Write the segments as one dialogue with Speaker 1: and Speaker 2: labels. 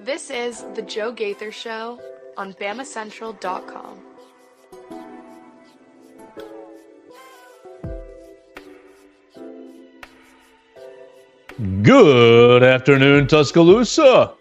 Speaker 1: This is The Joe Gaither Show on BamaCentral.com.
Speaker 2: Good afternoon, Tuscaloosa,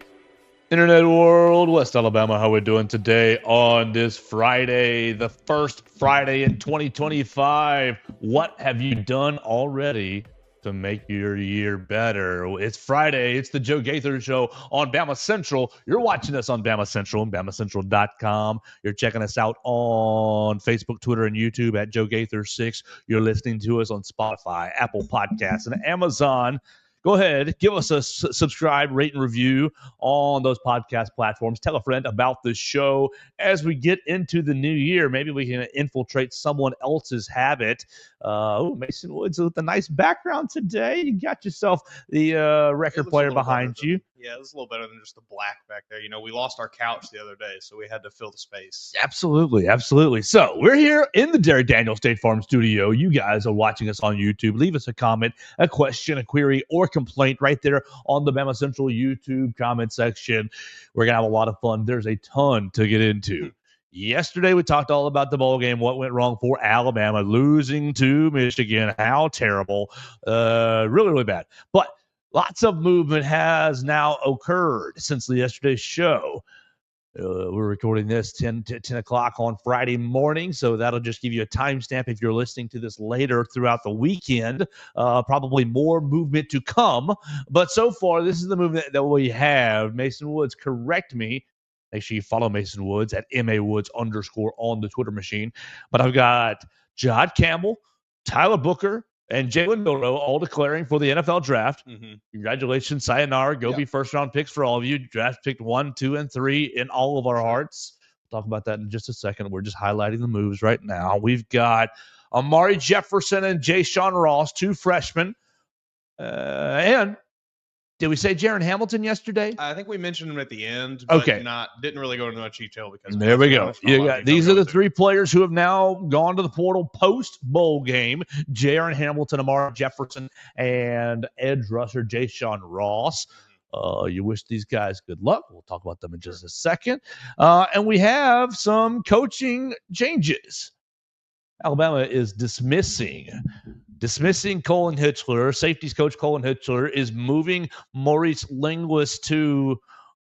Speaker 2: Internet world, West Alabama. How we doing today on this Friday, the first Friday in 2025? What have you done already to make your year better? It's Friday. It's the Joe Gaither Show on Bama Central. You're watching us on Bama Central and BamaCentral.com. You're checking us out on Facebook, Twitter, and YouTube at Joe Gaither 6. You're listening to us on Spotify, Apple Podcasts, and Amazon. Go ahead, give us a subscribe, rate, and review on those podcast platforms. Tell a friend about the show. As we get into the new year, maybe we can infiltrate someone else's habit. Mason Woods with a nice background today. You got yourself the record player behind you.
Speaker 3: Yeah, it's a little better than just the black back there. You know, we lost our couch the other day, so we had to fill the space.
Speaker 2: Absolutely, absolutely. So we're here in the Derek Daniel State Farm studio. You guys are watching us on YouTube. Leave us a comment, a question, a query, or complaint right there on the Bama Central YouTube comment section. We're going to have a lot of fun. There's a ton to get into. Yesterday, we talked all about the bowl game, what went wrong for Alabama, losing to Michigan. How terrible. Really, really bad. But lots of movement has now occurred since yesterday's show. We're recording this 10 o'clock on Friday morning, so that'll just give you a timestamp if you're listening to this later throughout the weekend. Probably more movement to come, but so far, this is the movement that we have. Mason Woods, correct me. Make sure you follow Mason Woods at MAWoods_ on the Twitter machine. But I've got Jod Campbell, Tyler Booker, and Jaylen Milroe all declaring for the NFL draft. Congratulations, sayonara. Go be first-round picks for all of you. Draft picked 1, 2, and 3 in all of our hearts. We'll talk about that in just a second. We're just highlighting the moves right now. We've got Amari Jefferson and Jaylen Ross, 2 freshmen. And did we say Jaron Hamilton yesterday?
Speaker 3: I think we mentioned him at the end, but didn't really go into much detail because
Speaker 2: there we go. These are the 3 players who have now gone to the portal post bowl game: Jaron Hamilton, Amari Jefferson, and edge rusher Jaylen Ross. You wish these guys good luck. We'll talk about them in just a second. And we have some coaching changes. Alabama is dismissing Colin Hitchler. Safeties coach Colin Hitchler is moving Maurice Linguist to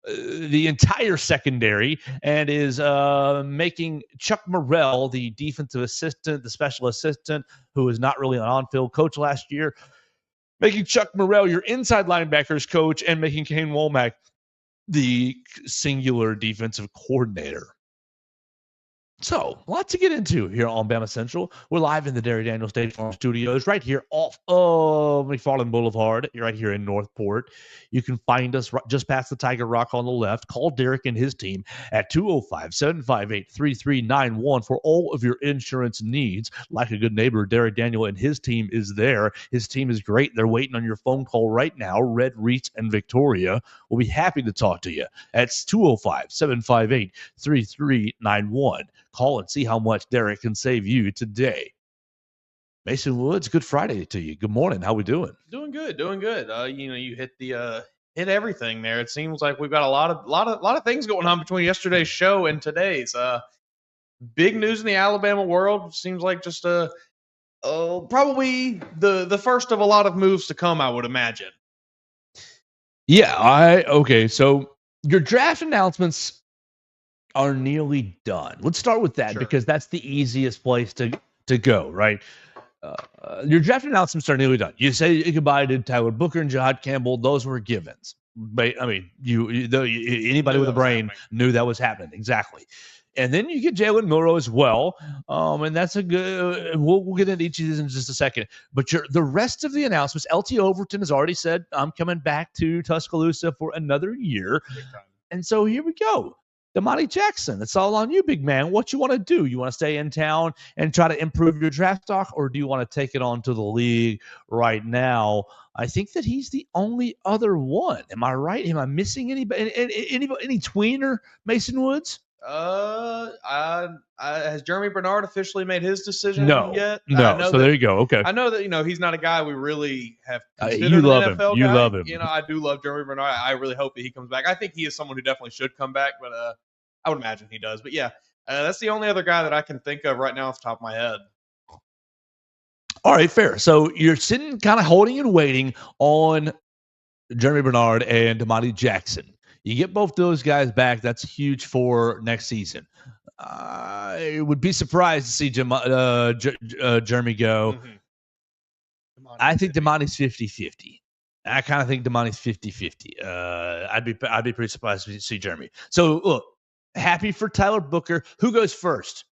Speaker 2: the entire secondary and is making Chuck Morrell, the defensive assistant, the special assistant, who is not really an on-field coach last year, making Chuck Morrell your inside linebackers coach and making Kane Womack the singular defensive coordinator. So, a lot to get into here on Bama Central. We're live in the Derek Daniel State Farm Studios right here off of McFarland Boulevard, right here in Northport. You can find us just past the Tiger Rock on the left. Call Derek and his team at 205-758-3391 for all of your insurance needs. Like a good neighbor, Derek Daniel and his team is there. His team is great. They're waiting on your phone call right now. Red, Reach, and Victoria will be happy to talk to you. That's 205-758-3391. Call and see how much Derek can save you today. Mason Woods, good Friday to you. Good morning. How we doing?
Speaker 3: Doing good. You hit hit everything there. It seems like we've got a lot of things going on between yesterday's show and today's. Big news in the Alabama world. Seems like just probably the first of a lot of moves to come, I would imagine.
Speaker 2: Yeah. So your draft announcements are nearly done. Let's start with that because that's the easiest place to go, right? Your draft announcements are nearly done. You say goodbye to Tyler Booker and Jod Campbell. Those were givens. But, I mean, anybody with a brain knew that was happening. Exactly. And then you get Jaylen Milroe as well. And that's a good we'll get into each of these in just a second. But the rest of the announcements, LT Overton has already said, I'm coming back to Tuscaloosa for another year. And so here we go. Damani Jackson, it's all on you, big man. What you want to do? You want to stay in town and try to improve your draft stock, or do you want to take it on to the league right now? I think that he's the only other one. Am I right? Am I missing anybody? Any tweener, Mason Woods?
Speaker 3: Has Jeremy Bernard officially made his decision yet?
Speaker 2: No. So there you go. Okay.
Speaker 3: I know that he's not a guy we really have considered
Speaker 2: You
Speaker 3: an
Speaker 2: love him.
Speaker 3: NFL
Speaker 2: You
Speaker 3: guy.
Speaker 2: love him.
Speaker 3: I do love Jeremy Bernard. I really hope that he comes back. I think he is someone who definitely should come back, but I would imagine he does. But yeah, that's the only other guy that I can think of right now off the top of my head.
Speaker 2: All right, fair. So you're sitting kind of holding and waiting on Jeremy Bernard and Damani Jackson. You get both those guys back. That's huge for next season. I would be surprised to see Jeremy go. Mm-hmm. I think Damani's 50-50. I kind of think Damani's 50-50. I'd be pretty surprised to see Jeremy. So look, happy for Tyler Booker. Who goes first?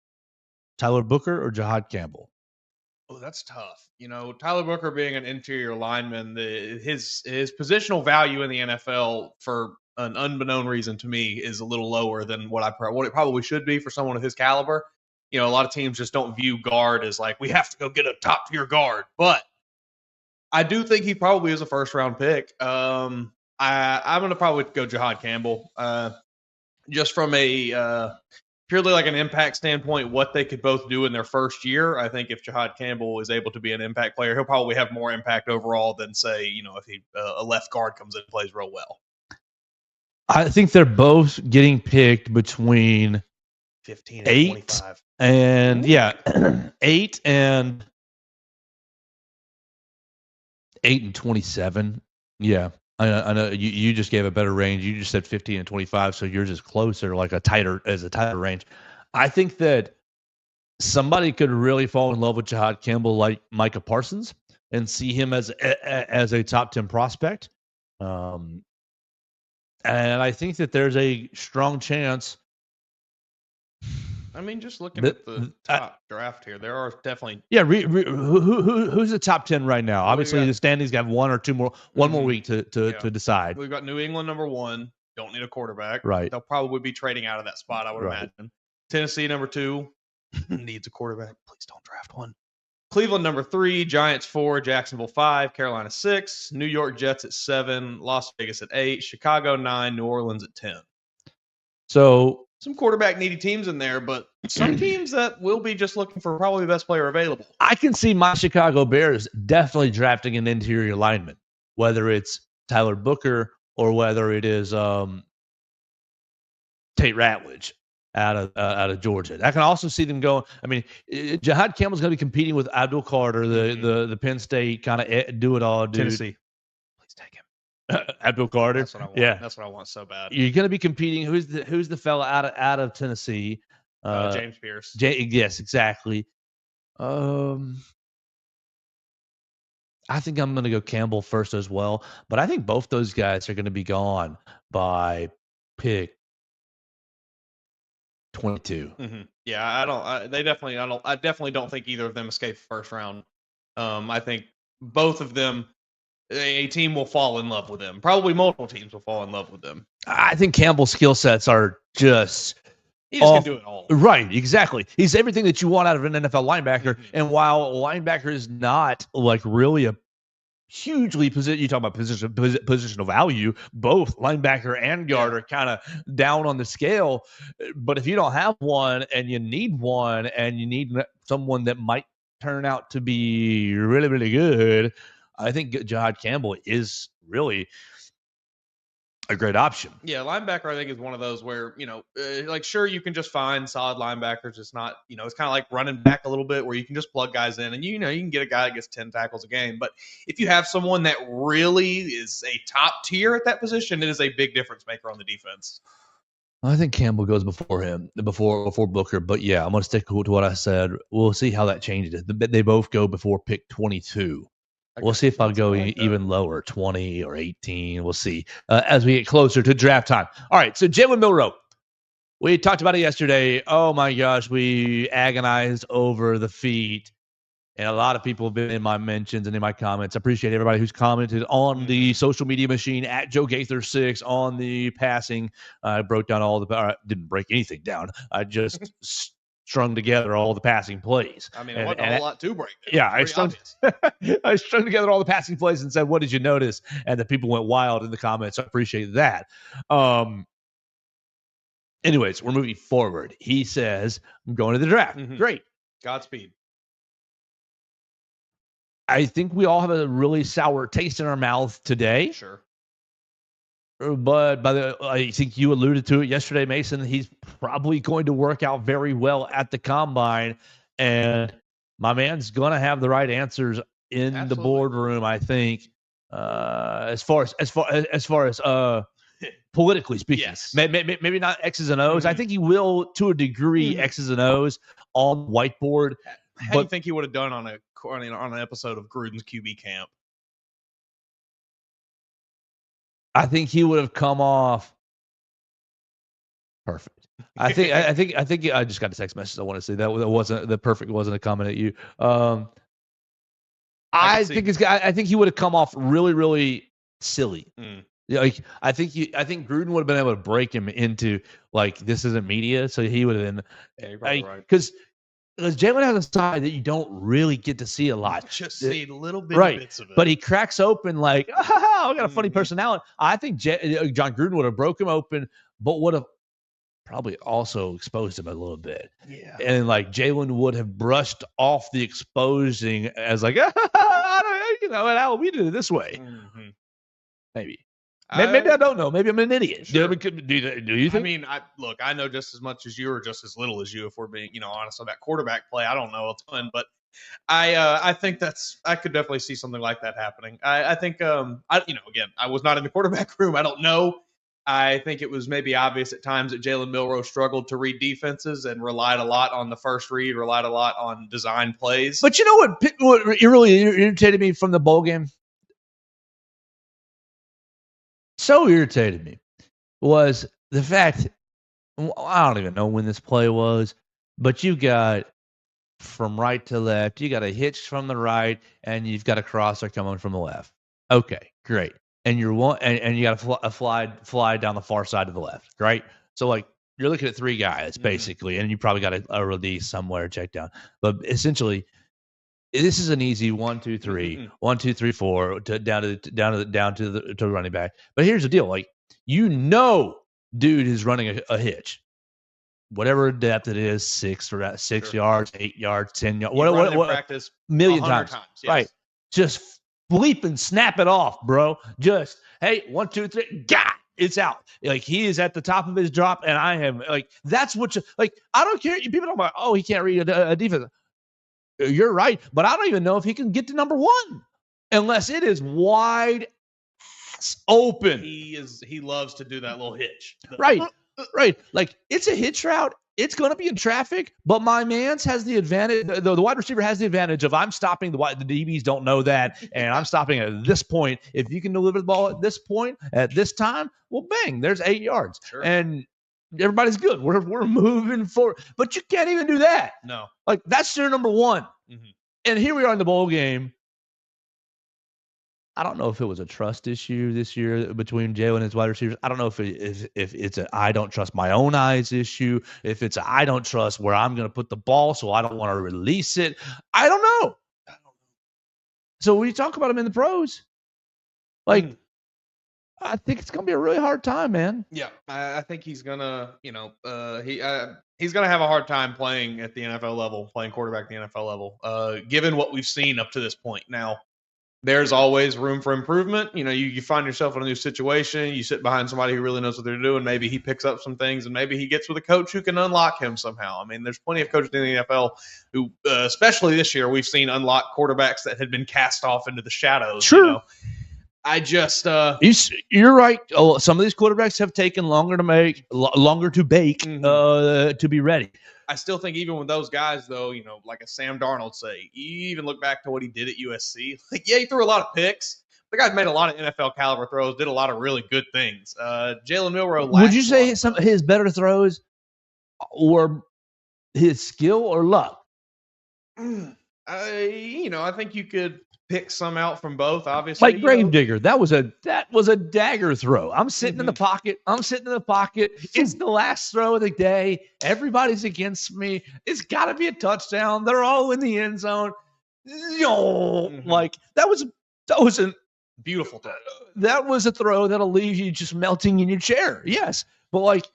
Speaker 2: Tyler Booker or Jahad Campbell?
Speaker 3: Oh, that's tough. Tyler Booker being an interior lineman, his positional value in the NFL for an unbeknown reason to me is a little lower than what it probably should be for someone of his caliber. A lot of teams just don't view guard as like, we have to go get a top tier guard. But I do think he probably is a first round pick. I'm going to probably go Jahad Campbell. Just from a purely like an impact standpoint, what they could both do in their first year. I think if Jahad Campbell is able to be an impact player, he'll probably have more impact overall than say, if a left guard comes in and plays real well.
Speaker 2: I think they're both getting picked between
Speaker 3: 15 and 25.
Speaker 2: And 8 and 27. Yeah. I know you just gave a better range. You just said 15 and 25, so yours is closer, like a tighter range. I think that somebody could really fall in love with Jahad Campbell like Micah Parsons and see him as a top 10 prospect. And I think that there's a strong chance.
Speaker 3: I mean, just looking at the top draft here, there are definitely
Speaker 2: who's the top 10 right now? Obviously, the standings got one more week to decide.
Speaker 3: We've got New England number 1. Don't need a quarterback.
Speaker 2: Right.
Speaker 3: They'll probably be trading out of that spot, I would imagine. Tennessee number 2 needs a quarterback. Please don't draft one. Cleveland number 3, Giants 4, Jacksonville 5, Carolina 6, New York Jets at 7, Las Vegas at 8, Chicago 9, New Orleans at 10.
Speaker 2: So
Speaker 3: some quarterback needy teams in there, but some teams that will be just looking for probably the best player available.
Speaker 2: I can see my Chicago Bears definitely drafting an interior lineman, whether it's Tyler Booker or whether it is Tate Ratledge out of Georgia. I can also see them going. I mean, Jahad Campbell's going to be competing with Abdul Carter, the Penn State kind of do it all dude.
Speaker 3: Tennessee, please take him.
Speaker 2: Abdul Carter.
Speaker 3: That's what I want.
Speaker 2: Yeah,
Speaker 3: that's what I want so bad.
Speaker 2: You're going to be competing. Who's the fella out of Tennessee?
Speaker 3: James Pierce.
Speaker 2: Yes, exactly. I think I'm going to go Campbell first as well, but I think both those guys are going to be gone by pick 22.
Speaker 3: Mm-hmm. Yeah, I definitely don't think either of them escape first round. I think both of them, a team will fall in love with them. Probably multiple teams will fall in love with them.
Speaker 2: I think Campbell's skill sets are just
Speaker 3: he just can do it all.
Speaker 2: Right, exactly. He's everything that you want out of an NFL linebacker. Mm-hmm. And while linebacker is not like really a hugely you talk about positional value, both linebacker and guard are kind of down on the scale. But if you don't have one and you need one and you need someone that might turn out to be really, really good, I think Jahad Campbell is really a great option.
Speaker 3: Yeah, linebacker I think is one of those where, sure, you can just find solid linebackers. It's not, it's kind of like running back a little bit where you can just plug guys in and, you can get a guy that gets 10 tackles a game. But if you have someone that really is a top tier at that position, it is a big difference maker on the defense.
Speaker 2: I think Campbell goes before him, before Booker. But yeah, I'm going to stick to what I said. We'll see how that changes. They both go before pick 22. We'll see if I'll go even lower, 20 or 18. We'll see as we get closer to draft time. All right, so Jaylen Milroe. We talked about it yesterday. Oh, my gosh, we agonized over the feet. And a lot of people have been in my mentions and in my comments. I appreciate everybody who's commented on the social media machine at Joe Gaither 6 on the passing. I broke down didn't break anything down. I just strung together all the passing plays.
Speaker 3: I mean, it wasn't a whole lot to break down.
Speaker 2: Yeah, I strung together all the passing plays and said, what did you notice? And the people went wild in the comments. I appreciate that. Anyways, we're moving forward. He says, I'm going to the draft.
Speaker 3: Mhm.
Speaker 2: Great.
Speaker 3: Godspeed.
Speaker 2: I think we all have a really sour taste in our mouth today.
Speaker 3: Sure.
Speaker 2: But I think you alluded to it yesterday, Mason. He's probably going to work out very well at the combine, and my man's going to have the right answers in the
Speaker 3: Absolutely.
Speaker 2: boardroom. I think, as far as politically speaking,
Speaker 3: Yes.
Speaker 2: maybe not X's and O's. I
Speaker 3: Mhm.
Speaker 2: think he will to a degree X's and O's on the whiteboard.
Speaker 3: How do you think he would have done on an episode of Gruden's QB camp?
Speaker 2: I think he would have come off perfect. I think I just got a text message. I want to say that wasn't the perfect wasn't a comment at you. I think he would have come off really, really silly. Yeah, like I think Gruden would have been able to break him into like this isn't media, so he would have been
Speaker 3: you're probably right.
Speaker 2: Because Jaylen has a side that you don't really get to see a lot.
Speaker 3: Just see little bits of it.
Speaker 2: But he cracks open like, I got a funny personality. I think John Gruden would have broke him open, but would have probably also exposed him a little bit.
Speaker 3: Yeah.
Speaker 2: And like Jaylen would have brushed off the exposing as like, how we did it this way.
Speaker 3: Mm-hmm.
Speaker 2: Maybe I don't know. Maybe I'm an idiot.
Speaker 3: Sure.
Speaker 2: Do you think?
Speaker 3: I mean, look, I know just as much as you or just as little as you, if we're being, honest about quarterback play. I don't know a ton, but I think I could definitely see something like that happening. I think, again, I was not in the quarterback room. I don't know. I think it was maybe obvious at times that Jaylen Milroe struggled to read defenses and relied a lot on the first read, relied a lot on design plays.
Speaker 2: But you know what really irritated me from the bowl game? So irritated me was the fact, I don't even know when this play was, but you got from right to left, you got a hitch from the right, and you've got a crosser coming from the left. Okay, great. And you got a fly down the far side of the left, right? So like you're looking at three guys basically, and you probably got a release somewhere, check down. But essentially, this is an easy 1, 2, 3, 1, 2, 3, 4 down to the running back. But here's the deal: like dude is running a hitch, whatever depth it is, 6 yards, 8 yards, 10 yards, what
Speaker 3: practice
Speaker 2: million times,
Speaker 3: yes.
Speaker 2: Right? Just bleep and snap it off, bro. Just hey, 1, 2, 3, it's out. Like he is at the top of his drop, and I am like that's what I don't care. People don't like, oh, he can't read a defense. You're right, but I don't even know if he can get to number 1 unless it is wide open.
Speaker 3: He loves to do that little hitch.
Speaker 2: Right. Like it's a hitch route. It's going to be in traffic, but my man's has the advantage. The wide receiver has the advantage of I'm stopping the DBs don't know that, and I'm stopping at this point. If you can deliver the ball at this point at this time, well, bang, there's 8 yards, and everybody's good. We're moving forward, but you can't even do that.
Speaker 3: No,
Speaker 2: like that's your number 1. And here we are in the bowl game. I don't know if it was a trust issue this year between Jaylen and his wide receivers. I don't know if it's a I don't trust my own eyes issue. If it's a I don't trust where I'm going to put the ball, so I don't want to release it. I don't know. So when you talk about him in the pros, like I think it's going to be a really hard time, man.
Speaker 3: Yeah, I think he's gonna, he's gonna have a hard time playing at the NFL level, playing quarterback at the NFL level, given what we've seen up to this point. Now, there's always room for improvement. You find yourself in a new situation. You sit behind somebody who really knows what they're doing. Maybe he picks up some things, and maybe he gets with a coach who can unlock him somehow. I mean, there's plenty of coaches in the NFL who, especially this year, we've seen unlock quarterbacks that had been cast off into the shadows.
Speaker 2: Sure.
Speaker 3: I just
Speaker 2: you're right. Oh, some of these quarterbacks have taken longer to bake to be ready.
Speaker 3: I still think even with those guys, though, like a Sam Darnold, say, you even look back to what he did at USC. Like, yeah, he threw a lot of picks. The guy's made a lot of NFL caliber throws, did a lot of really good things. Jaylen Milroe.
Speaker 2: Would you say some of his better throws were his skill or luck?
Speaker 3: I think you could pick some out from both, obviously.
Speaker 2: Like Gravedigger, that was a dagger throw. I'm sitting in the pocket. It's the last throw of the day. Everybody's against me. It's got to be a touchdown. They're all in the end zone. Like that was a
Speaker 3: beautiful throw.
Speaker 2: That was a throw that'll leave you just melting in your chair. Yes, but like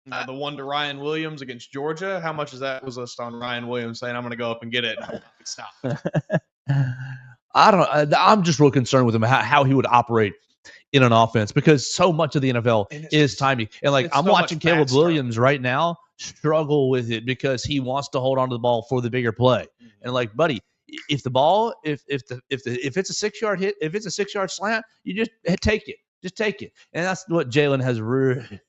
Speaker 3: The one to Ryan Williams against Georgia, how much of that was just on Ryan Williams saying, I'm going to go up and get it? Stop.
Speaker 2: I don't know. I'm just real concerned with him, how he would operate in an offense, because so much of the NFL is timing. And like, I'm
Speaker 3: so
Speaker 2: watching
Speaker 3: much
Speaker 2: Caleb
Speaker 3: bad stuff.
Speaker 2: Williams right now struggle with it because he wants to hold on to the ball for the bigger play. And like, buddy, if the ball, if it's a 6-yard hit, if it's a 6-yard slant, you just take it. Just take it. And that's what Jaylen has really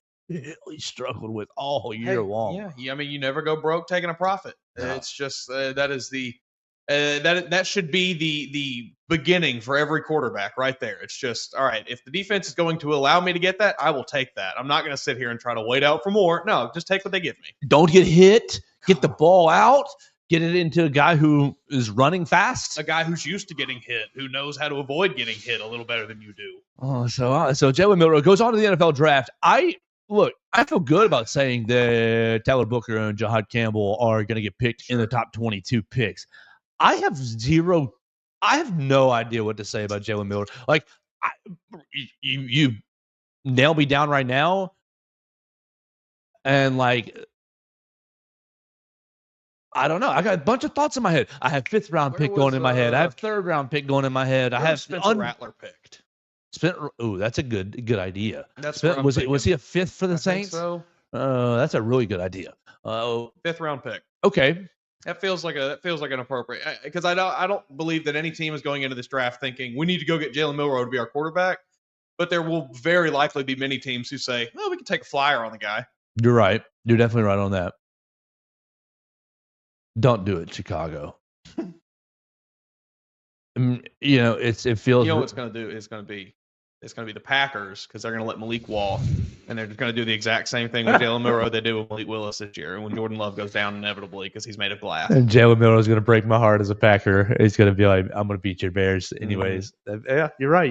Speaker 2: struggled with all year long.
Speaker 3: Yeah. I mean, you never go broke taking a profit. No. It's just that is the that should be the beginning for every quarterback right there. It's just, all right, if the defense is going to allow me to get that, I will take that. I'm not going to sit here and try to wait out for more. No, just take what they give me.
Speaker 2: Don't get hit. Get the ball out. Get it into a guy who is running fast.
Speaker 3: A guy who's used to getting hit, who knows how to avoid getting hit a little better than you do.
Speaker 2: Oh, so Jaylen Milroe goes on to the NFL draft. I feel good about saying that Tyler Booker and Jahad Campbell are going to get picked in the top 22 picks. I have no idea what to say about Jaylen Milroe. Like, you nail me down right now, and like, I don't know. I got a bunch of thoughts in my head. I have 5th round pick going in my head. I have 3rd round pick going in my head. I have
Speaker 3: Spencer Rattler picked.
Speaker 2: Ooh, that's a good idea.
Speaker 3: That's
Speaker 2: was he a 5th for the Saints?
Speaker 3: So.
Speaker 2: That's a really good idea.
Speaker 3: 5th round pick.
Speaker 2: Okay.
Speaker 3: That feels like an appropriate, because I don't believe that any team is going into this draft thinking we need to go get Jaylen Milroe to be our quarterback. But there will very likely be many teams who say, well, we can take a flyer on the guy.
Speaker 2: You're right. You're definitely right on that. Don't do it, Chicago. It feels.
Speaker 3: You know what it's going to do? It's going to be the Packers, because they're going to let Malik walk, and they're just going to do the exact same thing with Jaylen Milroe they do with Malik Willis this year, when Jordan Love goes down inevitably because he's made of glass.
Speaker 2: And Jaylen Milroe is going to break my heart as a Packer. He's going to be like, I'm going to beat your Bears anyways. Yeah, you're right.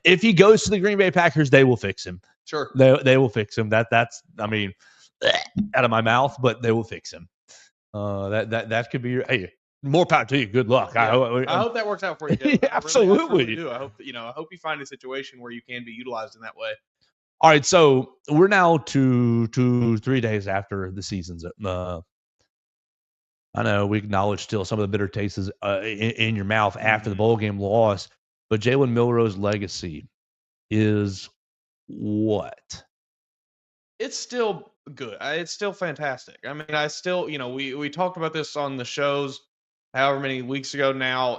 Speaker 2: If he goes to the Green Bay Packers, they will fix him.
Speaker 3: Sure,
Speaker 2: they will fix him. That's out of my mouth, but they will fix him. That could be hey, more power to you. Good luck.
Speaker 3: Yeah. I hope that works out for you.
Speaker 2: Yeah, absolutely.
Speaker 3: I do. I hope you find a situation where you can be utilized in that way.
Speaker 2: All right, so we're now 3 days after the season's. I know we acknowledge still some of the bitter tastes in your mouth after the bowl game loss, but Jaylen Milroe's legacy is what?
Speaker 3: It's still good. It's still fantastic. I mean, I still, we talked about this on the shows however many weeks ago now.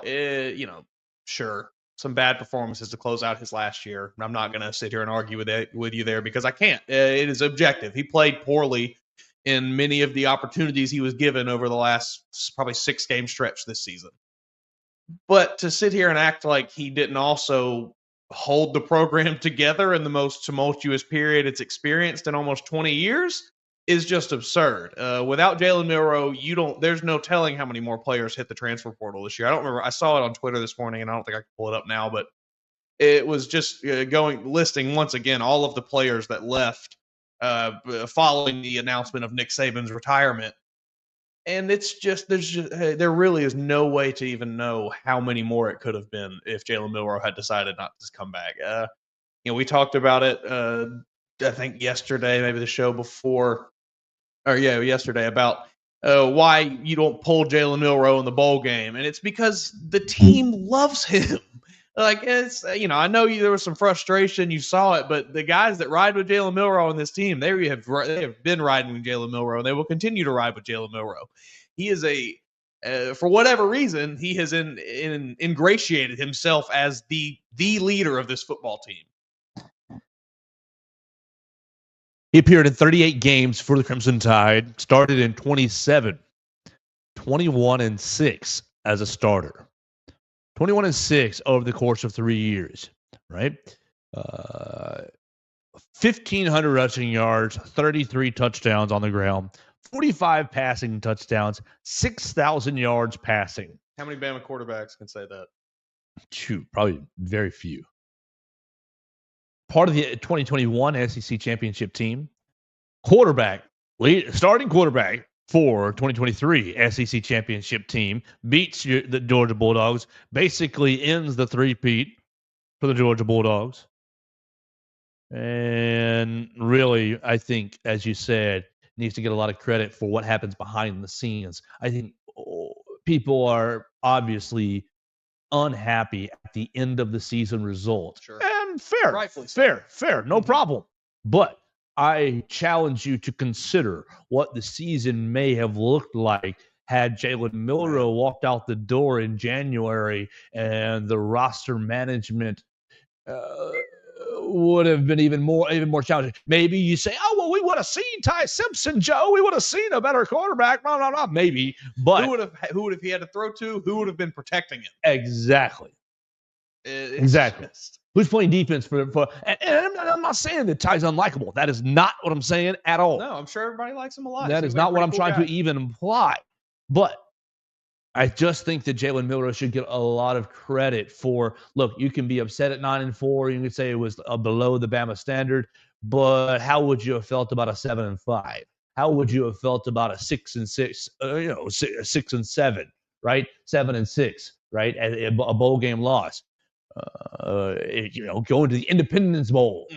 Speaker 3: Sure, some bad performances to close out his last year. I'm not going to sit here and argue with you there, because I can't. It is objective. He played poorly in many of the opportunities he was given over the last probably 6-game stretch this season. But to sit here and act like he didn't also hold the program together in the most tumultuous period it's experienced in almost 20 years is just absurd. Without Jaylen Milroe, there's no telling how many more players hit the transfer portal this year. I don't remember. I saw it on Twitter this morning, and I don't think I can pull it up now, but it was just listing once again all of the players that left following the announcement of Nick Saban's retirement. And it's just, there really is no way to even know how many more it could have been if Jaylen Milroe had decided not to come back. We talked about it, I think yesterday, maybe the show before, yesterday, about why you don't pull Jaylen Milroe in the bowl game. And it's because the team loves him. Like, it's, I know there was some frustration. You saw it, but the guys that ride with Jaylen Milroe on this team, they have been riding with Jaylen Milroe, and they will continue to ride with Jaylen Milroe. He is for whatever reason, he has ingratiated himself as the leader of this football team.
Speaker 2: He appeared in 38 games for the Crimson Tide, started in 27, 21-6 as a starter. 21-6 over the course of 3 years, right? 1,500 rushing yards, 33 touchdowns on the ground, 45 passing touchdowns, 6,000 yards passing.
Speaker 3: How many Bama quarterbacks can say that?
Speaker 2: Shoot, probably very few. Part of the 2021 SEC championship team. Starting quarterback for 2023 SEC championship team, beats the Georgia Bulldogs, basically ends the three-peat for the Georgia Bulldogs. And really, I think, as you said, needs to get a lot of credit for what happens behind the scenes. I think people are obviously unhappy at the end of the season result.
Speaker 3: Sure.
Speaker 2: And fair,
Speaker 3: Rightfully so.
Speaker 2: fair, no problem. But I challenge you to consider what the season may have looked like had Jaylen Milroe walked out the door in January and the roster management would have been even more challenging. Maybe you say, "Oh well, we would have seen Ty Simpson, Joe. We would have seen a better quarterback." No, maybe. But
Speaker 3: who would have he had to throw to? Who would have been protecting him?
Speaker 2: Exactly. Exactly. Who's playing defense for and I'm not saying that Ty's unlikable. That is not what I'm saying at all.
Speaker 3: No, I'm sure everybody likes him a lot.
Speaker 2: That is not what I'm trying to even imply. But I just think that Jaylen Milroe should get a lot of credit for, look, you can be upset at 9-4. You can say it was below the Bama standard, but how would you have felt about a 7-5? How would you have felt about a 6-6, 6-7, right? 7-6, right? A bowl game loss. Going to the Independence Bowl.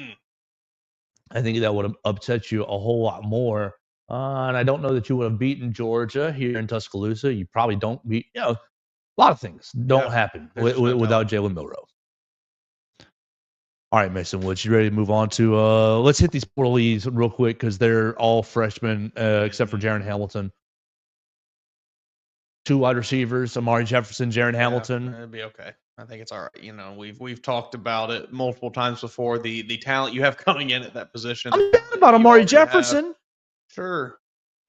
Speaker 2: I think that would have upset you a whole lot more. And I don't know that you would have beaten Georgia here in Tuscaloosa. You probably don't beat, a lot of things don't happen without Jaylen Milroe. All right, Mason Woods, you ready to move on to, let's hit these portalees real quick because they're all freshmen except for Jaren Hamilton. 2 wide receivers, Amari Jefferson, Jaren Hamilton.
Speaker 3: It'll be okay. I think it's all right. We've talked about it multiple times before. The talent you have coming in at that position.
Speaker 2: I'm down about Amari Jefferson.
Speaker 3: Sure.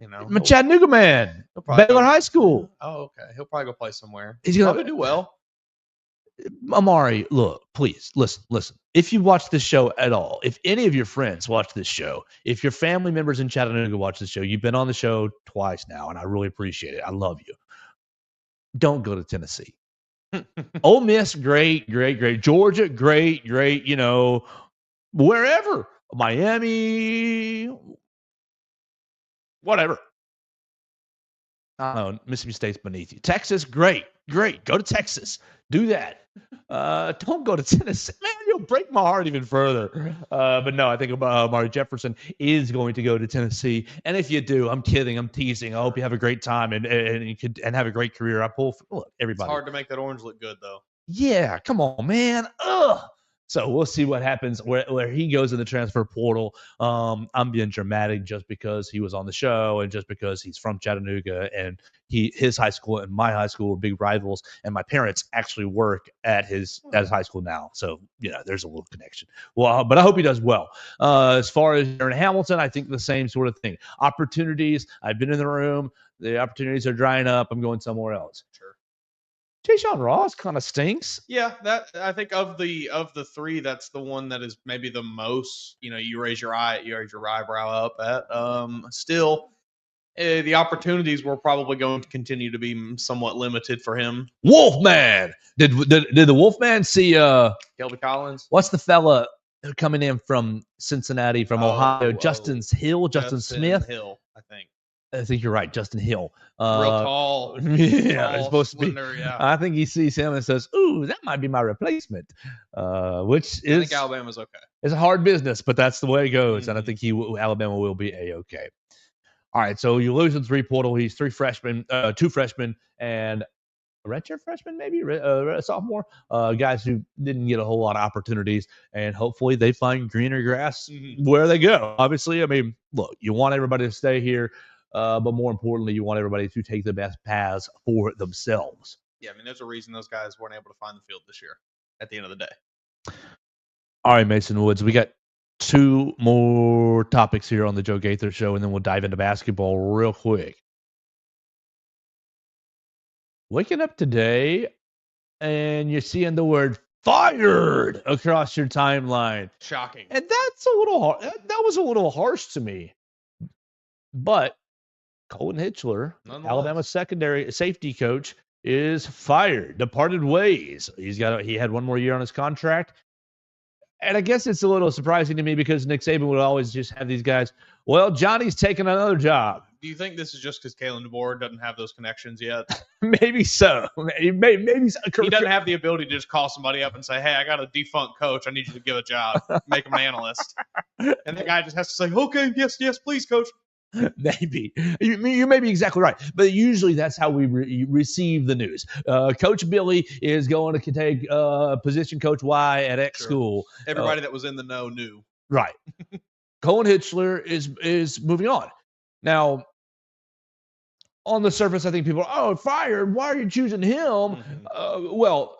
Speaker 2: I'm a Chattanooga man. Baylor High School.
Speaker 3: Oh, okay. He'll probably go play somewhere.
Speaker 2: He's gonna
Speaker 3: probably do well.
Speaker 2: Amari, look, please listen. If you watch this show at all, if any of your friends watch this show, if your family members in Chattanooga watch this show, you've been on the show twice now, and I really appreciate it. I love you. Don't go to Tennessee. Ole Miss, great. Georgia, great. Wherever. Miami, whatever. I don't know. Mississippi State's beneath you. Texas, great. Go to Texas. Do that. Don't go to Tennessee. Man, you'll break my heart even further. But no, I think Amari Jefferson is going to go to Tennessee. And if you do, I'm kidding. I'm teasing. I hope you have a great time and have a great career. Look, everybody.
Speaker 3: It's hard to make that orange look good, though.
Speaker 2: Yeah, come on, man. Ugh. So we'll see what happens where he goes in the transfer portal. I'm being dramatic just because he was on the show and just because he's from Chattanooga and his high school and my high school were big rivals. And my parents actually work at his high school now. So, there's a little connection. Well, but I hope he does well. As far as Jaren Hamilton, I think the same sort of thing. Opportunities. I've been in the room. The opportunities are drying up. I'm going somewhere else.
Speaker 3: Sure.
Speaker 2: Tayshawn Ross kind of stinks.
Speaker 3: Yeah, that I think of the 3, that's the one that is maybe the most. You raise your eyebrow up at. Still, the opportunities were probably going to continue to be somewhat limited for him.
Speaker 2: Wolfman, did the Wolfman see
Speaker 3: Kelby Collins?
Speaker 2: What's the fella coming in from Cincinnati from Ohio? Justin Smith.
Speaker 3: Hill, I think.
Speaker 2: I think you're right, Justin Hill.
Speaker 3: Real tall.
Speaker 2: Yeah, it's supposed
Speaker 3: slender,
Speaker 2: to be.
Speaker 3: Yeah.
Speaker 2: I think he sees him and says, "Ooh, that might be my replacement," which
Speaker 3: I think Alabama's okay.
Speaker 2: It's a hard business, but that's the way it goes, and I think Alabama will be a-okay. All right, so you lose in 3 portal. He's 2 freshmen, and a redshirt freshman, maybe a sophomore. Guys who didn't get a whole lot of opportunities, and hopefully they find greener grass where they go. Obviously, I mean, look, you want everybody to stay here. But more importantly, you want everybody to take the best paths for themselves.
Speaker 3: Yeah, I mean, there's a reason those guys weren't able to find the field this year at the end of the day.
Speaker 2: All right, Mason Woods, we got 2 more topics here on the Joe Gaither Show, and then we'll dive into basketball real quick. Waking up today, and you're seeing the word fired across your timeline.
Speaker 3: Shocking.
Speaker 2: And that's a little hard. That was a little harsh to me. But Colin Hitchler, Alabama secondary safety coach, is fired, departed ways. He had 1 more year on his contract. And I guess it's a little surprising to me because Nick Saban would always just have these guys, well, Johnny's taking another job.
Speaker 3: Do you think this is just because Kalen DeBoer doesn't have those connections yet?
Speaker 2: Maybe so. Maybe so.
Speaker 3: He doesn't have the ability to just call somebody up and say, "Hey, I got a defunct coach. I need you to give a job. Make him an analyst." And the guy just has to say, "Okay, yes, please, coach."
Speaker 2: Maybe you may be exactly right, but usually that's how we receive the news. Coach Billy is going to take position coach Y at X school.
Speaker 3: Everybody that was in the know knew.
Speaker 2: Right. Colin Hitchler is moving on. Now, on the surface, I think people are, fired. Why are you choosing him?
Speaker 3: Mm-hmm.
Speaker 2: Well,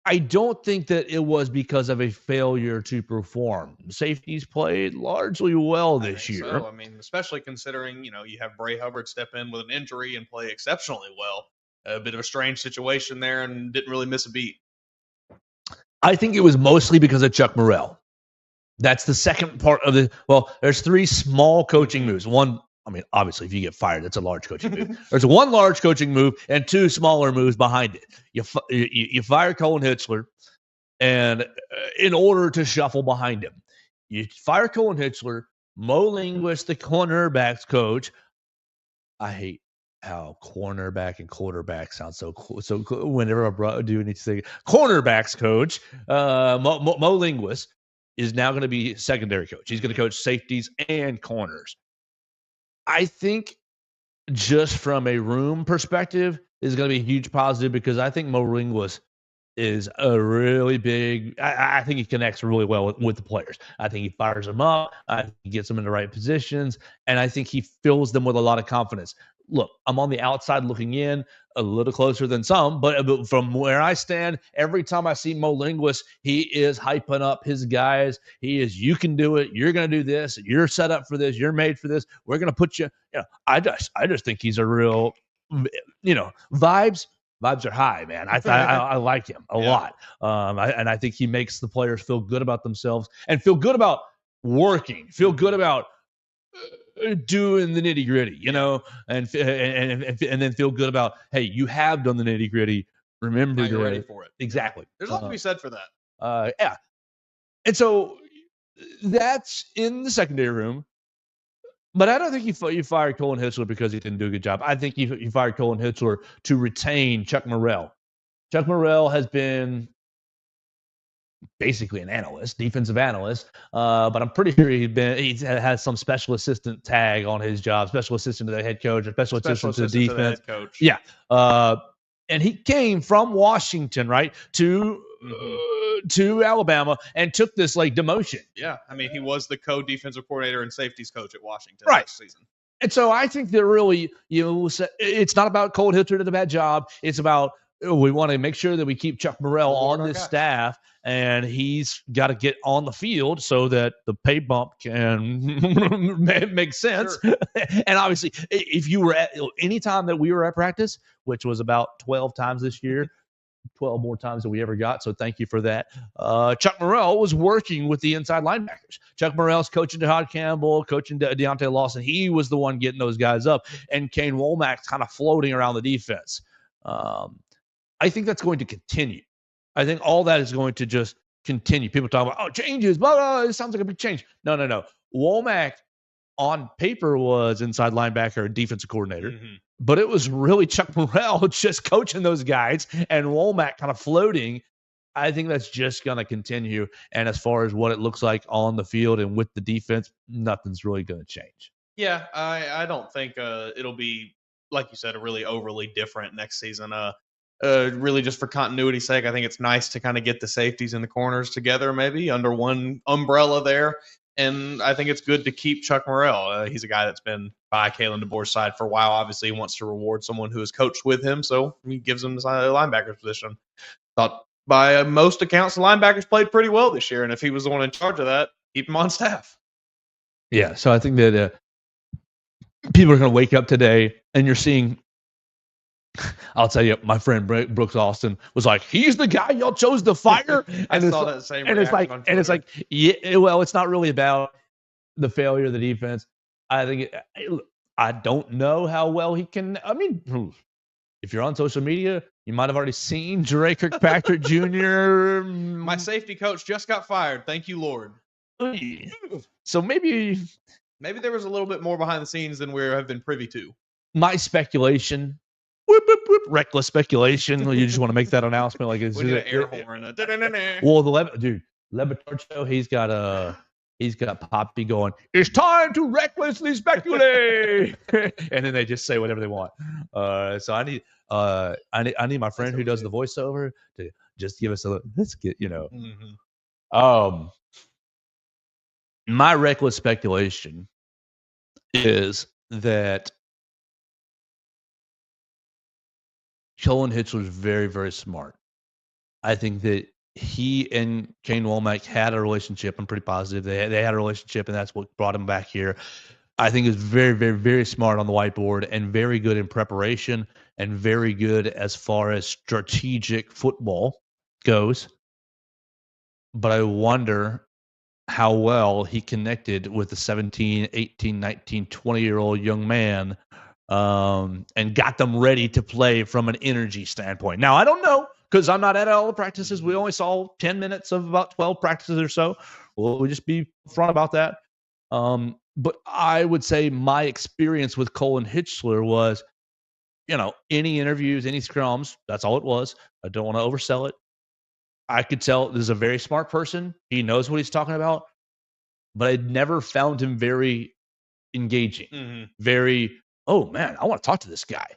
Speaker 2: I don't think that it was because of a failure to perform. Safeties played largely well this year.
Speaker 3: So. I mean, especially considering, you have Bray Hubbard step in with an injury and play exceptionally well. A bit of a strange situation there and didn't really miss a beat.
Speaker 2: I think it was mostly because of Chuck Morrell. That's the second part of the – well, there's three small coaching moves. One, I mean, obviously, if you get fired, that's a large coaching move. There's one large coaching move and two smaller moves behind it. You fire Colin Hitchler, and in order to shuffle behind him, you fire Colin Hitchler, Mo Linguist, the cornerbacks coach. I hate how cornerback and quarterback sound so cool. So whenever I do anything, cornerbacks coach, Mo Linguist is now going to be secondary coach. He's going to coach safeties and corners. I think just from a room perspective is going to be a huge positive because I think Mo Linguist is a really big – I think he connects really well with the players. I think he fires them up. I think he gets them in the right positions, and I think he fills them with a lot of confidence. Look, I'm on the outside looking in, a little closer than some, but from where I stand, every time I see Mo Linguist, he is hyping up his guys. He is, you can do it. You're going to do this. You're set up for this. You're made for this. We're going to put you. I just think he's a real, vibes are high, man. I like him a lot. And I think he makes the players feel good about themselves and feel good about working, feel good about doing the nitty gritty, and then feel good about, hey, you have done the nitty gritty. Remember,
Speaker 3: now you're ready for it.
Speaker 2: Exactly.
Speaker 3: There's a lot to be said for that.
Speaker 2: Yeah. And so that's in the secondary room. But I don't think you fired Colin Hitchler because he didn't do a good job. I think you fired Colin Hitchler to retain Chuck Morrell. Chuck Morrell has been basically an analyst, defensive analyst, but I'm pretty sure he has some special assistant tag on his job, special assistant to the head coach, or special assistant to the defense.
Speaker 3: To the head coach.
Speaker 2: Yeah. And he came from Washington, right, to Alabama and took this demotion.
Speaker 3: Yeah. I mean, he was the co-defensive coordinator and safeties coach at Washington
Speaker 2: last
Speaker 3: season.
Speaker 2: And so I think that really, it's not about Colin Hitchler did a bad job. It's about we want to make sure that we keep Chuck Morrell on this staff, and he's got to get on the field so that the pay bump can make sense. Sure. And obviously, if you were at any time that we were at practice, which was about 12 times this year, 12 more times than we ever got, so thank you for that. Chuck Morrell was working with the inside linebackers. Chuck Morrell's coaching Todd Campbell, coaching Deontay Lawson. He was the one getting those guys up, and Kane Womack's kind of floating around the defense. I think that's going to continue. I think all that is going to just continue. People talk about, changes, blah, blah, it sounds like a big change. No. Womack on paper was inside linebacker and defensive coordinator, but it was really Chuck Morrell just coaching those guys and Womack kind of floating. I think that's just going to continue. And as far as what it looks like on the field and with the defense, nothing's really going to change.
Speaker 3: Yeah, I don't think it'll be, like you said, a really overly different next season. Really just for continuity's sake, I think it's nice to kind of get the safeties and the corners together maybe under one umbrella there. And I think it's good to keep Chuck Morrell. He's a guy that's been by Kalen DeBoer's side for a while. Obviously, he wants to reward someone who has coached with him, so he gives him the linebacker position. Thought by most accounts, the linebackers played pretty well this year, and if he was the one in charge of that, keep him on staff.
Speaker 2: Yeah, so I think that people are going to wake up today, and you're seeing – I'll tell you, my friend Brooks Austin was like, "He's the guy y'all chose to fire." And
Speaker 3: I saw that same. And
Speaker 2: it's like, yeah. Well, it's not really about the failure of the defense. I think I don't know how well he can. I mean, if you're on social media, you might have already seen Jere Kirkpatrick Jr.
Speaker 3: My safety coach just got fired. Thank you, Lord.
Speaker 2: So maybe
Speaker 3: Maybe there was a little bit more behind the scenes than we have been privy to.
Speaker 2: My speculation, whoop, whoop, whoop, reckless speculation. You just want to make that announcement, like
Speaker 3: We need an air horn.
Speaker 2: Well, the Lebitard show, he's got Poppy going, it's time to recklessly speculate. And then they just say whatever they want. So I need my friend who does the voiceover to just give us let's get, my reckless speculation is that Colin Hitchler's very, very smart. I think that he and Kane Womack had a relationship. I'm pretty positive they had a relationship, and that's what brought him back here. I think is very, very, very smart on the whiteboard and very good in preparation and very good as far as strategic football goes. But I wonder how well he connected with the 17, 18, 19, 20-year-old young man and got them ready to play from an energy standpoint. Now, I don't know because I'm not at all the practices. We only saw 10 minutes of about 12 practices or so. We'll just be upfront about that. But I would say my experience with Colin Hitchler was, any interviews, any scrums, that's all it was. I don't want to oversell it. I could tell this is a very smart person. He knows what he's talking about, but I never found him very engaging. Very, oh man, I want to talk to this guy.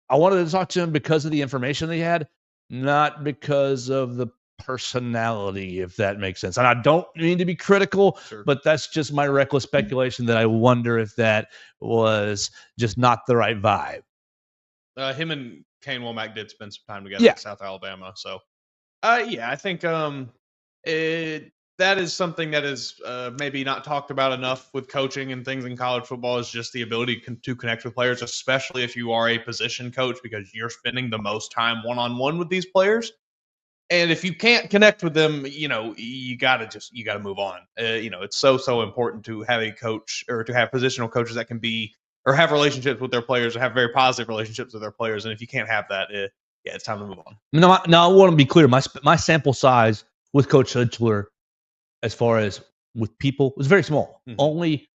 Speaker 2: I wanted to talk to him because of the information they had, not because of the personality, if that makes sense. And I don't mean to be critical, but that's just my reckless speculation that I wonder if that was just not the right vibe.
Speaker 3: Him and Kane Womack did spend some time together in South Alabama. So, I think that is something that is maybe not talked about enough with coaching and things in college football is just the ability to connect with players, especially if you are a position coach, because you're spending the most time one-on-one with these players. And if you can't connect with them, you gotta move on. It's so important to have a coach or to have positional coaches that can be or have relationships with their players or have very positive relationships with their players. And if you can't have that, it's time to move on.
Speaker 2: No, I want to be clear. My sample size with Coach Hitchler, as far as with people, was very small. Only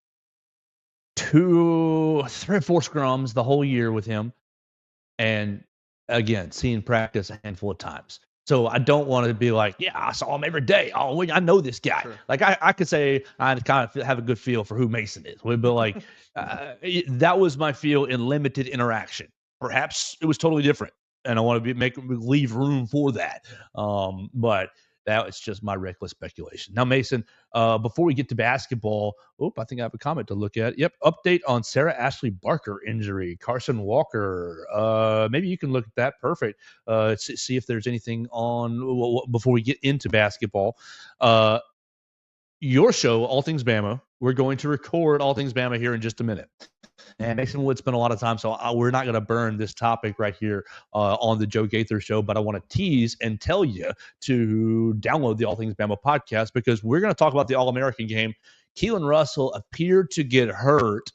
Speaker 2: 3 or 4 scrums the whole year with him, and again, seeing practice a handful of times. So I don't want to be like, yeah, I saw him every day. Oh, I know this guy. Sure. Like I could say I kind of have a good feel for who Mason is. But like that was my feel in limited interaction. Perhaps it was totally different, and I want to leave room for that. But that was just my reckless speculation. Now, Mason, before we get to basketball, I think I have a comment to look at. Yep, update on Sarah Ashley Barker injury. Carson Walker. Maybe you can look at that. Perfect. See if there's anything on before we get into basketball. Your show, All Things Bama. We're going to record All Things Bama here in just a minute. And Mason Wood spent a lot of time, so we're not going to burn this topic right here on the Joe Gaither Show, but I want to tease and tell you to download the All Things Bama podcast because we're going to talk about the All-American game. Keelan Russell appeared to get hurt,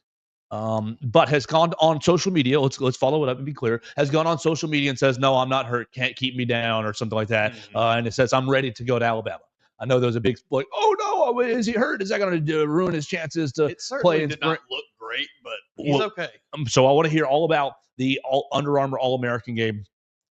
Speaker 2: but has gone on social media. Let's follow it up and be clear. Has gone on social media and says, no, I'm not hurt, can't keep me down or something like that. And it says, I'm ready to go to Alabama. I know there's a big like, oh no, is he hurt? Is that going to ruin his chances to play in
Speaker 3: spring? It did not look great, but he's okay.
Speaker 2: So I want to hear all about the Under Armour All-American game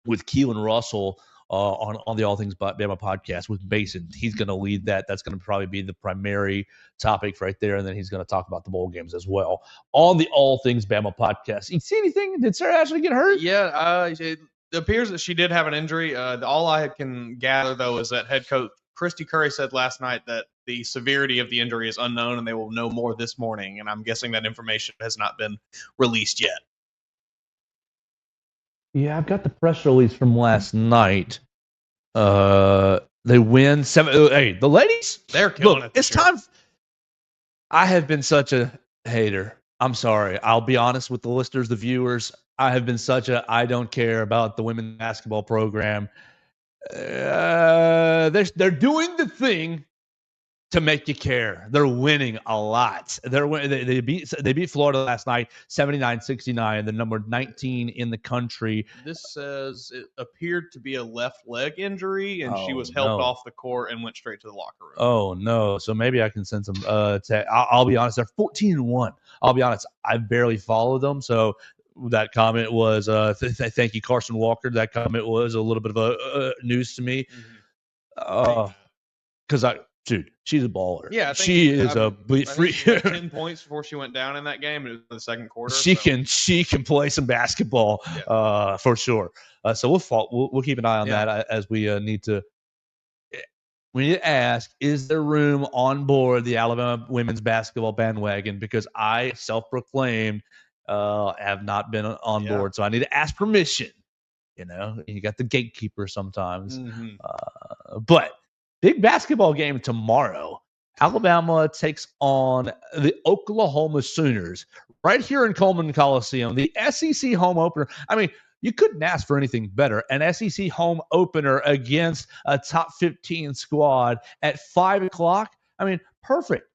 Speaker 2: with Keelan Russell on the All Things Bama podcast with Mason. He's going to lead that. That's going to probably be the primary topic right there, and then he's going to talk about the bowl games as well on the All Things Bama podcast. You see anything? Did Sarah Ashley get hurt?
Speaker 3: Yeah, it appears that she did have an injury. All I can gather, though, is that head coach Christy Curry said last night that the severity of the injury is unknown and they will know more this morning. And I'm guessing that information has not been released yet.
Speaker 2: Yeah, I've got the press release from last night. They win 7. Hey, the ladies,
Speaker 3: they're killing it.
Speaker 2: It's time. I have been such a hater. I'm sorry. I'll be honest with the listeners, the viewers. I have been such a I don't care about the women's basketball program. They're doing the thing to make you care. They're winning a lot. They beat Florida last night 79-69, the number 19 in the country.
Speaker 3: This says it appeared to be a left leg injury, and she was helped
Speaker 2: no.
Speaker 3: off the court and went straight to the locker room.
Speaker 2: Oh no! So maybe I can send some. I'll be honest. They're 14-1. I'll be honest. I barely follow them, so that comment was thank you, Carson Walker. That comment was a little bit of news to me. Because dude, she's a baller.
Speaker 3: Yeah,
Speaker 2: she is a free.
Speaker 3: 10 points before she went down in that game. It was the second quarter.
Speaker 2: She can play some basketball, for sure. So we'll keep an eye on that as we need to. We need to ask: is there room on board the Alabama women's basketball bandwagon? Because I, self-proclaimed, have not been on board, so I need to ask permission. You got the gatekeeper sometimes, but. Big basketball game tomorrow. Alabama takes on the Oklahoma Sooners right here in Coleman Coliseum. The SEC home opener. I mean, you couldn't ask for anything better. An SEC home opener against a top 15 squad at 5 o'clock. I mean, perfect.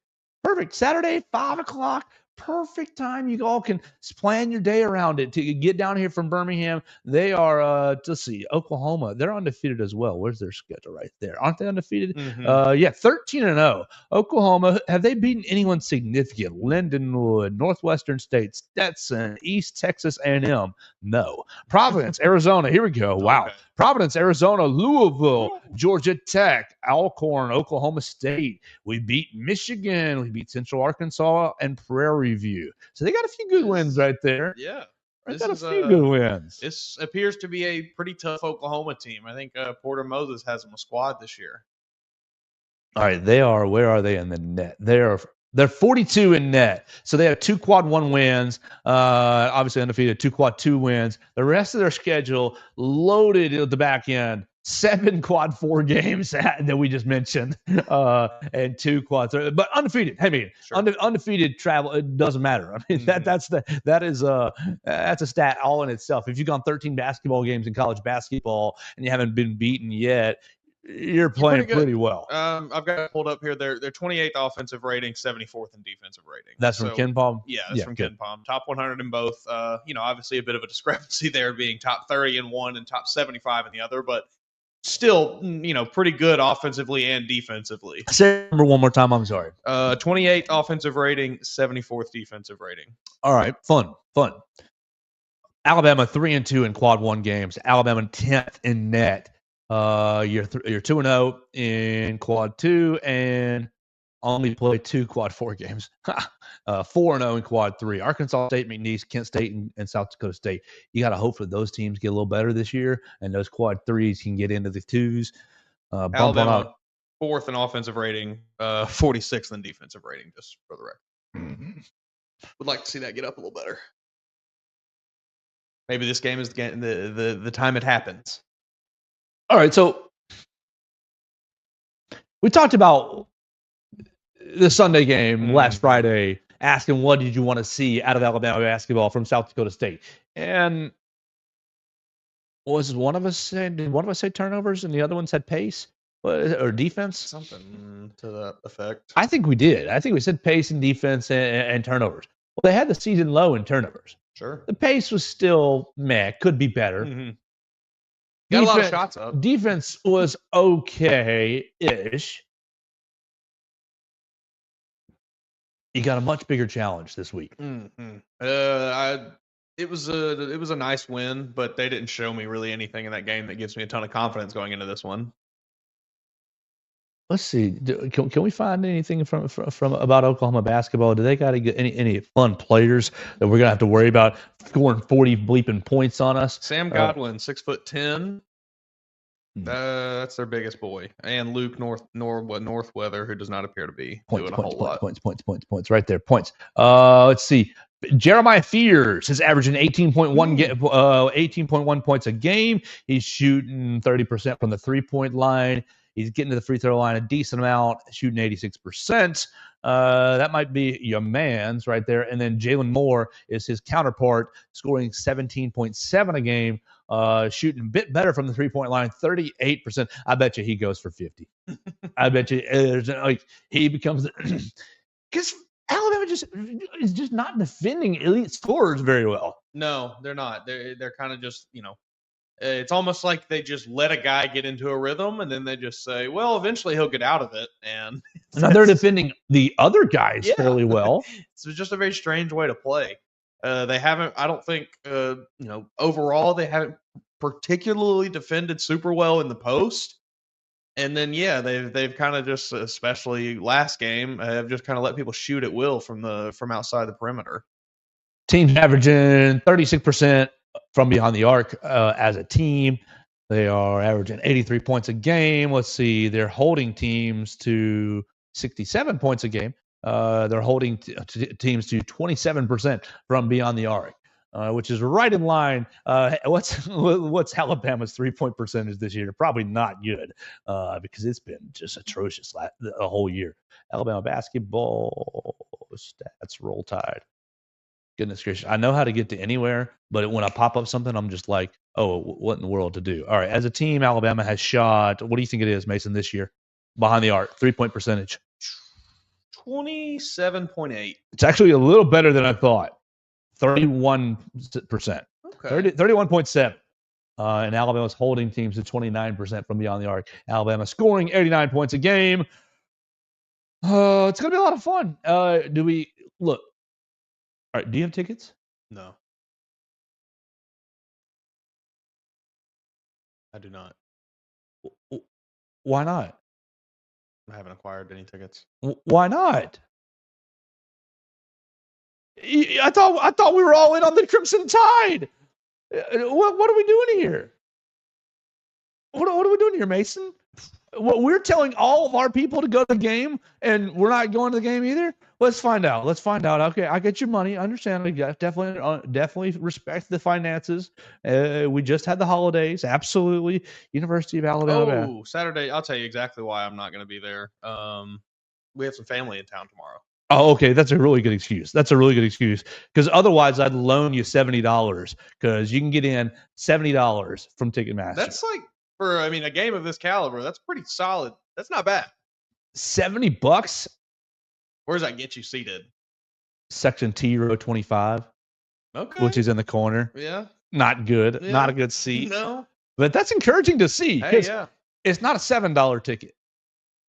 Speaker 2: Saturday, 5 o'clock. Perfect time. You all can plan your day around it to get down here from Birmingham. They are, let's see, Oklahoma. They're undefeated as well. Where's their schedule right there? Aren't they undefeated? 13-0. Oklahoma, have they beaten anyone significant? Lindenwood, Northwestern State, Stetson, East Texas A&M? No. Providence, Arizona. Here we go. Wow. Okay. Providence, Arizona, Louisville, Georgia Tech, Alcorn, Oklahoma State. We beat Michigan. We beat Central Arkansas and Prairie View. So they got a few good wins right there.
Speaker 3: Yeah.
Speaker 2: They got a few good wins.
Speaker 3: This appears to be a pretty tough Oklahoma team. I think Porter Moses has them a squad this year.
Speaker 2: All right, they are. Where are they in the net? They're 42 in net. So they have 2 quad 1 wins. Obviously undefeated, 2 quad 2 wins. The rest of their schedule loaded at the back end. 7 quad 4 games that we just mentioned, and 2 quad 3, but undefeated. Hey, man, undefeated travel. It doesn't matter. I mean, that's a stat all in itself. If you've gone 13 basketball games in college basketball and you haven't been beaten yet, you're playing pretty well.
Speaker 3: I've got it pulled up here. They're 28th offensive rating, 74th in defensive rating.
Speaker 2: That's from KenPom?
Speaker 3: Yeah, that's from KenPom. Top 100 in both. Obviously a bit of a discrepancy there, being top 30 in one and top 75 in the other, but still, pretty good offensively and defensively.
Speaker 2: Say number one more time. I'm sorry.
Speaker 3: 28th offensive rating, 74th defensive rating.
Speaker 2: All right. Fun. Alabama 3-2 in quad 1 games. Alabama 10th in net. You're 2-0 in quad 2 and only play 2 quad 4 games. 4-0 in quad 3. Arkansas State, McNeese, Kent State, and South Dakota State. You got to hope for those teams get a little better this year, and those quad 3s can get into the 2s.
Speaker 3: Alabama 4th in offensive rating, 46th in defensive rating, just for the record. Would like to see that get up a little better. Maybe this game is the time it happens.
Speaker 2: All right, so we talked about the Sunday game last Friday, asking what did you want to see out of Alabama basketball from South Dakota State. And did one of us say turnovers and the other one said pace or defense?
Speaker 3: Something to that effect.
Speaker 2: I think we did. I think we said pace and defense and turnovers. Well, they had the season low in turnovers.
Speaker 3: Sure.
Speaker 2: The pace was still meh, could be better.
Speaker 3: Got a lot of shots up.
Speaker 2: Defense was okay-ish. You got a much bigger challenge this week.
Speaker 3: It was a nice win, but they didn't show me really anything in that game that gives me a ton of confidence going into this one.
Speaker 2: Let's see. Can we find anything from about Oklahoma basketball? Do they got to get any fun players that we're gonna have to worry about scoring 40 bleeping points on us?
Speaker 3: Sam Godwin, 6'10". That's their biggest boy, and Luke Northweather, who does not appear to be doing a whole lot.
Speaker 2: Points right there. Points. Let's see. Jeremiah Fears is averaging 18.1 points a game. He's shooting 30% from the 3-point line. He's getting to the free throw line a decent amount, shooting 86%. That might be your man's right there. And then Jaylen Moore is his counterpart, scoring 17.7 a game, shooting a bit better from the three-point line, 38%. I bet you he goes for 50. I bet you he becomes because Alabama is just not defending elite scorers very well.
Speaker 3: No, they're not. They're kind of just, it's almost like they just let a guy get into a rhythm and then they just say, well, eventually he'll get out of it. And
Speaker 2: now they're defending the other guys fairly well.
Speaker 3: It's just a very strange way to play. They haven't, I don't think, overall they haven't particularly defended super well in the post. And then, they've kind of just, especially last game, have just kind of let people shoot at will from outside the perimeter.
Speaker 2: Teams averaging 36% from behind the arc as a team. They are averaging 83 points a game. Let's see, they're holding teams to 67 points a game. They're holding teams to 27% from beyond the arc, which is right in line. What's Alabama's 3-point percentage this year? Probably not good because it's been just atrocious the whole year. Alabama basketball stats, Roll Tide. Goodness gracious. I know how to get to anywhere, but when I pop up something, I'm just like, oh, what in the world to do? All right, as a team, Alabama has shot, what do you think it is, Mason, this year? Behind the arc, 3-point percentage.
Speaker 3: 27.8.
Speaker 2: It's actually a little better than I thought. 31%.
Speaker 3: Okay.
Speaker 2: 31.7. And Alabama's holding teams to 29% from beyond the arc. Alabama scoring 89 points a game. It's going to be a lot of fun. Do we look? All right, do you have tickets?
Speaker 3: No. I do not.
Speaker 2: Why not?
Speaker 3: I haven't acquired any tickets.
Speaker 2: Why not? I thought we were all in on the Crimson Tide. What are we doing here? What are we doing here, Mason? We're telling all of our people to go to the game, and we're not going to the game either. Let's find out. Okay, I get your money. I understand. I definitely respect the finances. We just had the holidays. Absolutely. University of Alabama.
Speaker 3: Oh, Saturday. I'll tell you exactly why I'm not going to be there. We have some family in town tomorrow.
Speaker 2: Oh, okay. That's a really good excuse. Because otherwise, I'd loan you $70 because you can get in $70 from Ticketmaster.
Speaker 3: That's like, for a game of this caliber, that's pretty solid. That's not bad.
Speaker 2: $70?
Speaker 3: Where does that get you seated?
Speaker 2: Section T, row 25.
Speaker 3: Okay.
Speaker 2: Which is in the corner.
Speaker 3: Yeah.
Speaker 2: Not good.
Speaker 3: Yeah.
Speaker 2: Not a good seat.
Speaker 3: No.
Speaker 2: But that's encouraging to see.
Speaker 3: Hey, yeah.
Speaker 2: It's not a $7 ticket.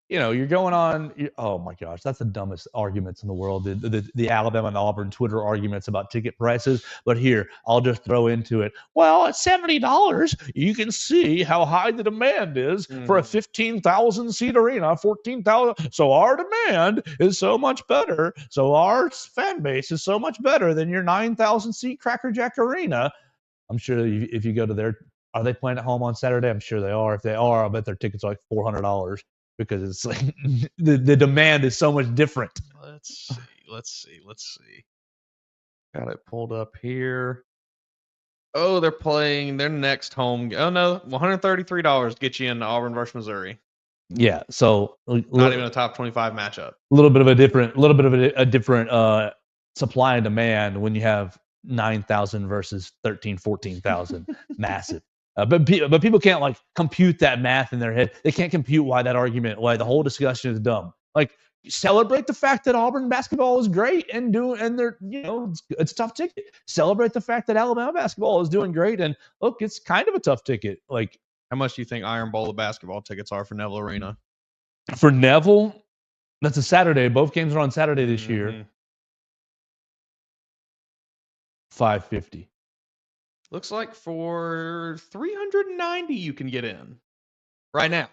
Speaker 2: You're going on. Oh my gosh, that's the dumbest arguments in the world. The Alabama and Auburn Twitter arguments about ticket prices. But here, I'll just throw into it. Well, at $70, you can see how high the demand is for a 15,000 seat arena, 14,000. So our demand is so much better. So our fan base is so much better than your 9,000 seat Cracker Jack arena. I'm sure if you go to are they playing at home on Saturday? I'm sure they are. If they are, I bet their tickets are like $400. Because it's like the demand is so much different.
Speaker 3: Let's see. Got it pulled up here. Oh, they're playing their next home. Oh no, $133 get you into Auburn versus Missouri.
Speaker 2: Yeah, so
Speaker 3: not even a top 25 matchup.
Speaker 2: A little bit of a different supply and demand when you have 9,000 versus 13, 14,000. Massive. But people can't compute that math in their head. They can't compute why the whole discussion is dumb. Celebrate the fact that Auburn basketball is great and they're it's a tough ticket. Celebrate the fact that Alabama basketball is doing great and look, it's kind of a tough ticket.
Speaker 3: How much do you think Iron Bowl of basketball tickets are for Neville Arena?
Speaker 2: For Neville, that's a Saturday. Both games are on Saturday this year. $550.
Speaker 3: Looks like for $390 you can get in right now.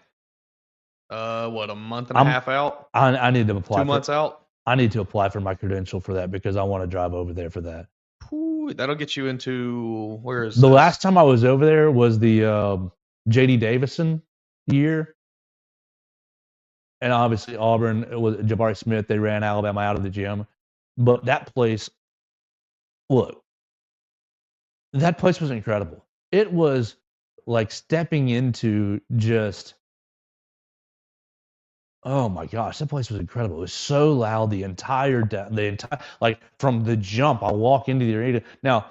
Speaker 3: A month and a half out?
Speaker 2: I need to apply.
Speaker 3: 2 months out?
Speaker 2: I need to apply for my credential for that because I want to drive over there for that.
Speaker 3: Ooh, that'll get you into where is
Speaker 2: the last time I was over there was the J.D. Davison year, and obviously Auburn was Jabari Smith. They ran Alabama out of the gym, but that place, look. That place was incredible. It was like stepping into just Oh my gosh, that place was incredible. It was so loud the entire like from the jump. I walk into the arena. Now,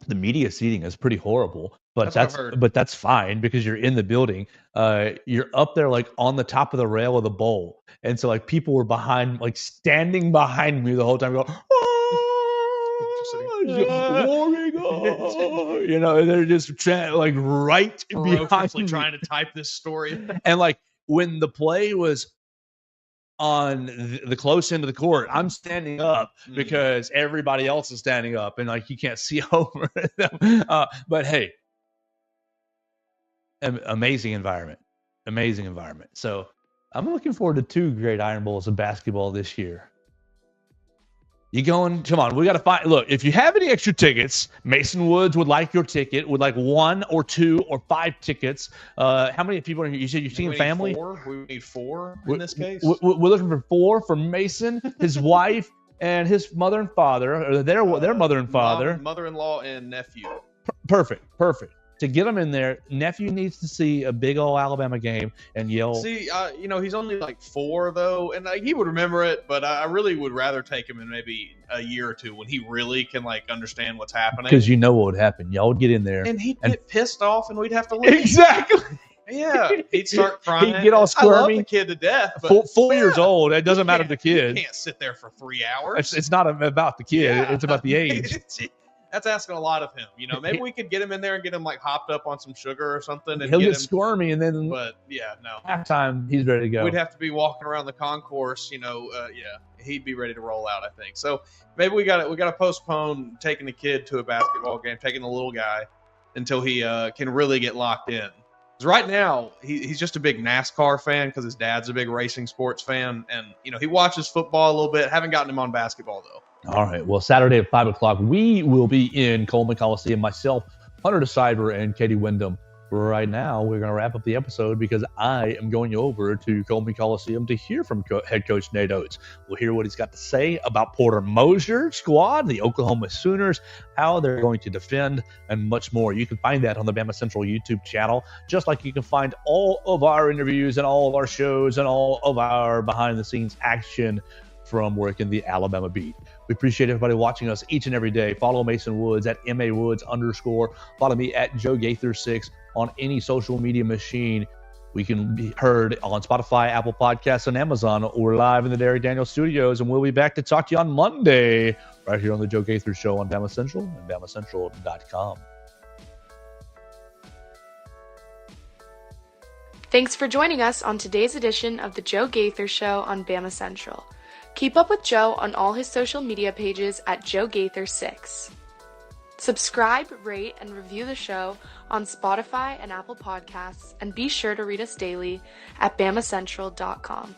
Speaker 2: the media seating is pretty horrible, but
Speaker 3: That's what I've heard.
Speaker 2: that's fine because you're in the building. You're up there like on the top of the rail of the bowl, and so like people were behind, like standing behind me the whole time, going, warming up. You know, they're just like right behind
Speaker 3: Ferociously
Speaker 2: me.
Speaker 3: trying to type this story.
Speaker 2: And like when the play was on the close end of the court, I'm standing up because everybody else is standing up and like you can't see over them. But hey, amazing environment. So I'm looking forward to 2 great Iron Bowls of basketball this year. You going? Come on, we got to find. Look, if you have any extra tickets, Mason Woods would like your ticket. Would like 1 or 2 or 5 tickets. How many people are here? You said you're seeing family?
Speaker 3: 4. We need 4 in this case.
Speaker 2: We're looking for 4 for Mason, his wife, and his mother and father, or their mother and father,
Speaker 3: mother-in-law and nephew.
Speaker 2: Perfect. To get him in there, nephew needs to see a big old Alabama game and yell.
Speaker 3: See, he's only like 4 though, and he would remember it. But I really would rather take him in maybe a year or 2 when he really can like understand what's happening.
Speaker 2: Because you know what would happen. Y'all would get in there,
Speaker 3: and he'd get pissed off, and we'd have to leave.
Speaker 2: Exactly.
Speaker 3: Yeah, he'd start crying.
Speaker 2: He'd get all squirmy.
Speaker 3: I love the kid to death. But
Speaker 2: 4 years old. It doesn't matter the kid.
Speaker 3: You can't sit there for 3 hours.
Speaker 2: It's not about the kid. Yeah. It's about the age.
Speaker 3: That's asking a lot of him. Maybe we could get him in there and get him like hopped up on some sugar or something. And
Speaker 2: he'll get squirmy, and then.
Speaker 3: But yeah, no.
Speaker 2: Halftime, he's ready to go.
Speaker 3: We'd have to be walking around the concourse. He'd be ready to roll out, I think. So maybe we got to postpone taking the kid to a basketball game, taking the little guy until he can really get locked in. Because right now he's just a big NASCAR fan because his dad's a big racing sports fan, and he watches football a little bit. Haven't gotten him on basketball though.
Speaker 2: All right. Well, Saturday at 5:00, we will be in Coleman Coliseum. Myself, Hunter DeCyber, and Katie Wyndham. Right now, we're going to wrap up the episode because I am going over to Coleman Coliseum to hear from head coach Nate Oates. We'll hear what he's got to say about Porter Moser's squad, the Oklahoma Sooners, how they're going to defend, and much more. You can find that on the Bama Central YouTube channel, just like you can find all of our interviews and all of our shows and all of our behind-the-scenes action from working the Alabama beat. We appreciate everybody watching us each and every day. Follow Mason Woods at @MAWoods_. Follow me at Joe Gaither 6 on any social media machine. We can be heard on Spotify, Apple Podcasts, and Amazon. We're live in the Derek Daniels Studios, and we'll be back to talk to you on Monday right here on the Joe Gaither Show on Bama Central and BamaCentral.com.
Speaker 1: Thanks for joining us on today's edition of the Joe Gaither Show on Bama Central. Keep up with Joe on all his social media pages at Joe Gaither 6. Subscribe, rate, and review the show on Spotify and Apple Podcasts, and be sure to read us daily at BamaCentral.com.